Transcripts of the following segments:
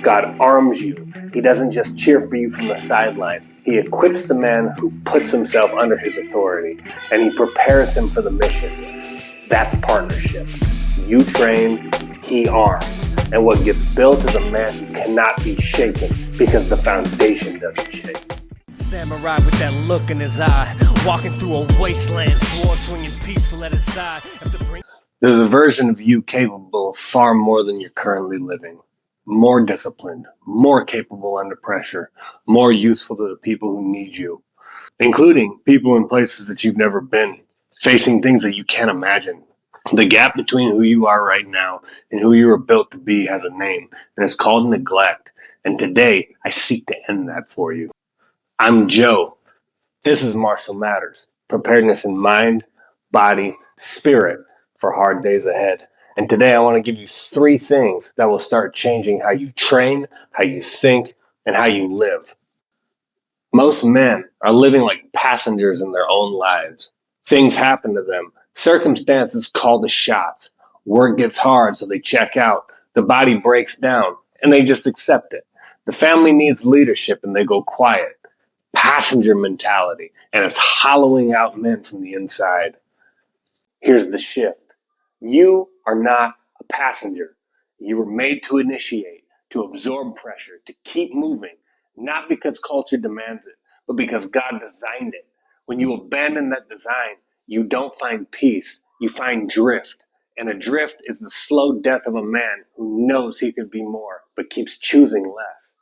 God arms you. He doesn't just cheer for you from the sideline. He equips the man who puts himself under his authority, and he prepares him for the mission. That's partnership. You train, he arms. And what gets built is a man who cannot be shaken because the foundation doesn't shake. Samurai with that look in his eye, walking through a wasteland, sword swinging peaceful at his side. There's a version of you capable of far more than you're currently living. More disciplined, more capable under pressure, more useful to the people who need you, including people in places that you've never been, facing things that you can't imagine. The gap between who you are right now and who you were built to be has a name, and it's called neglect. And today, I seek to end that for you. I'm Joe. This is Martial Matters. Preparedness in mind, body, spirit for hard days ahead. And today I want to give you 3 things that will start changing how you train, how you think, and how you live. Most men are living like passengers in their own lives. Things happen to them. Circumstances call the shots. Work gets hard, so they check out. The body breaks down, and they just accept it. The family needs leadership, and they go quiet. Passenger mentality, and it's hollowing out men from the inside. Here's the shift. You are not a passenger. You were made to initiate, to absorb pressure, to keep moving, not because culture demands it, but because God designed it. When you abandon that design, you don't find peace, you find drift. And a drift is the slow death of a man who knows he could be more, but keeps choosing less.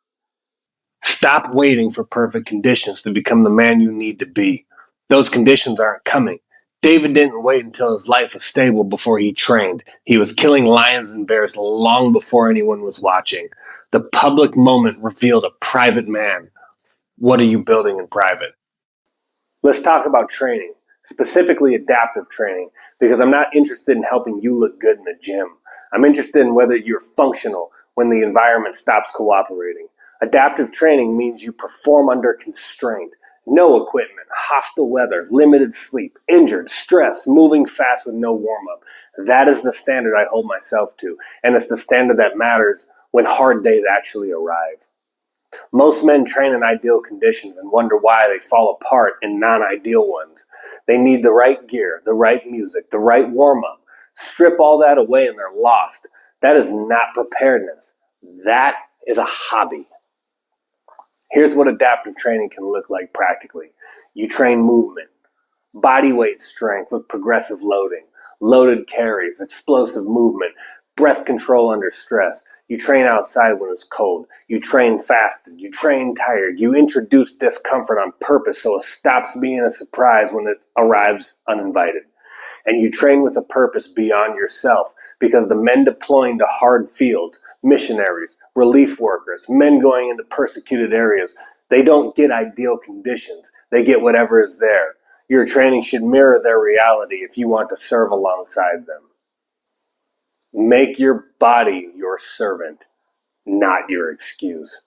Stop waiting for perfect conditions to become the man you need to be. Those conditions aren't coming. David didn't wait until his life was stable before he trained. He was killing lions and bears long before anyone was watching. The public moment revealed a private man. What are you building in private? Let's talk about training, specifically adaptive training, because I'm not interested in helping you look good in the gym. I'm interested in whether you're functional when the environment stops cooperating. Adaptive training means you perform under constraint. No equipment, hostile weather, limited sleep, injured, stressed, moving fast with no warm-up. That is the standard I hold myself to, and it's the standard that matters when hard days actually arrive. Most men train in ideal conditions and wonder why they fall apart in non-ideal ones. They need the right gear, the right music, the right warm-up. Strip all that away and they're lost. That is not preparedness. That is a hobby. Here's what adaptive training can look like practically. You train movement, body weight strength with progressive loading, loaded carries, explosive movement, breath control under stress. You train outside when it's cold. You train fasted. You train tired. You introduce discomfort on purpose so it stops being a surprise when it arrives uninvited. And you train with a purpose beyond yourself, because the men deploying to hard fields, missionaries, relief workers, men going into persecuted areas, they don't get ideal conditions. They get whatever is there. Your training should mirror their reality if you want to serve alongside them. Make your body your servant, not your excuse.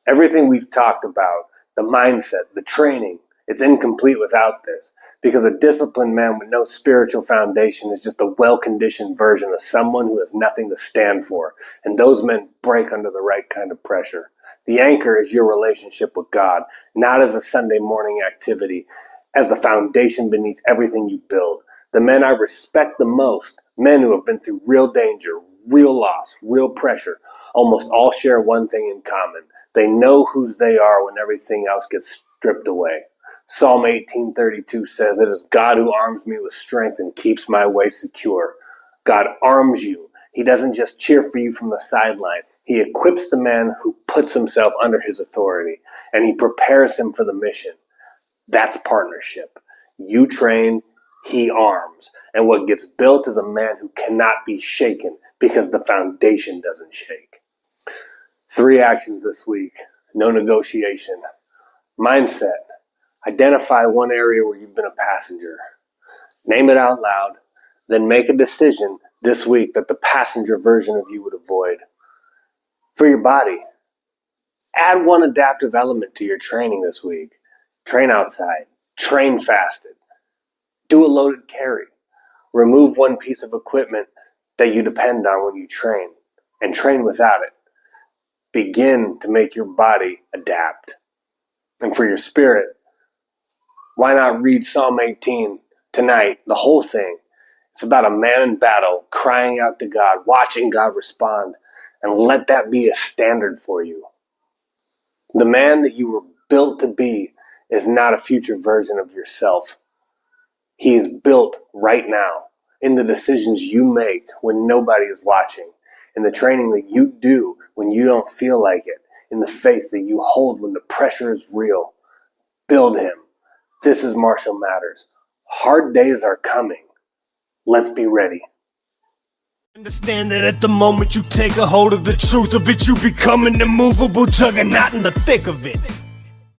Everything we've talked about, the mindset, the training, it's incomplete without this, because a disciplined man with no spiritual foundation is just a well-conditioned version of someone who has nothing to stand for, and those men break under the right kind of pressure. The anchor is your relationship with God, not as a Sunday morning activity, as the foundation beneath everything you build. The men I respect the most, men who have been through real danger, real loss, real pressure, almost all share one thing in common. They know whose they are when everything else gets stripped away. Psalm 18:32 says, "It is God who arms me with strength and keeps my way secure." God arms you. He doesn't just cheer for you from the sideline. He equips the man who puts himself under his authority, and he prepares him for the mission. That's partnership. You train, he arms. And what gets built is a man who cannot be shaken because the foundation doesn't shake. 3 actions this week. No negotiation. Mindset. Identify one area where you've been a passenger. Name it out loud. Then make a decision this week that the passenger version of you would avoid. For your body, add one adaptive element to your training this week. Train outside. Train fasted. Do a loaded carry. Remove one piece of equipment that you depend on when you train, and train without it. begin to make your body adapt. And for your spirit, why not read Psalm 18 tonight, the whole thing? It's about a man in battle crying out to God, watching God respond, and let that be a standard for you. The man that you were built to be is not a future version of yourself. He is built right now in the decisions you make when nobody is watching, in the training that you do when you don't feel like it, in the faith that you hold when the pressure is real. Build him. This is Marshall Matters. Hard days are coming. Let's be ready. Understand that at the moment you take a hold of the truth of it, you become an immovable juggernaut in the thick of it.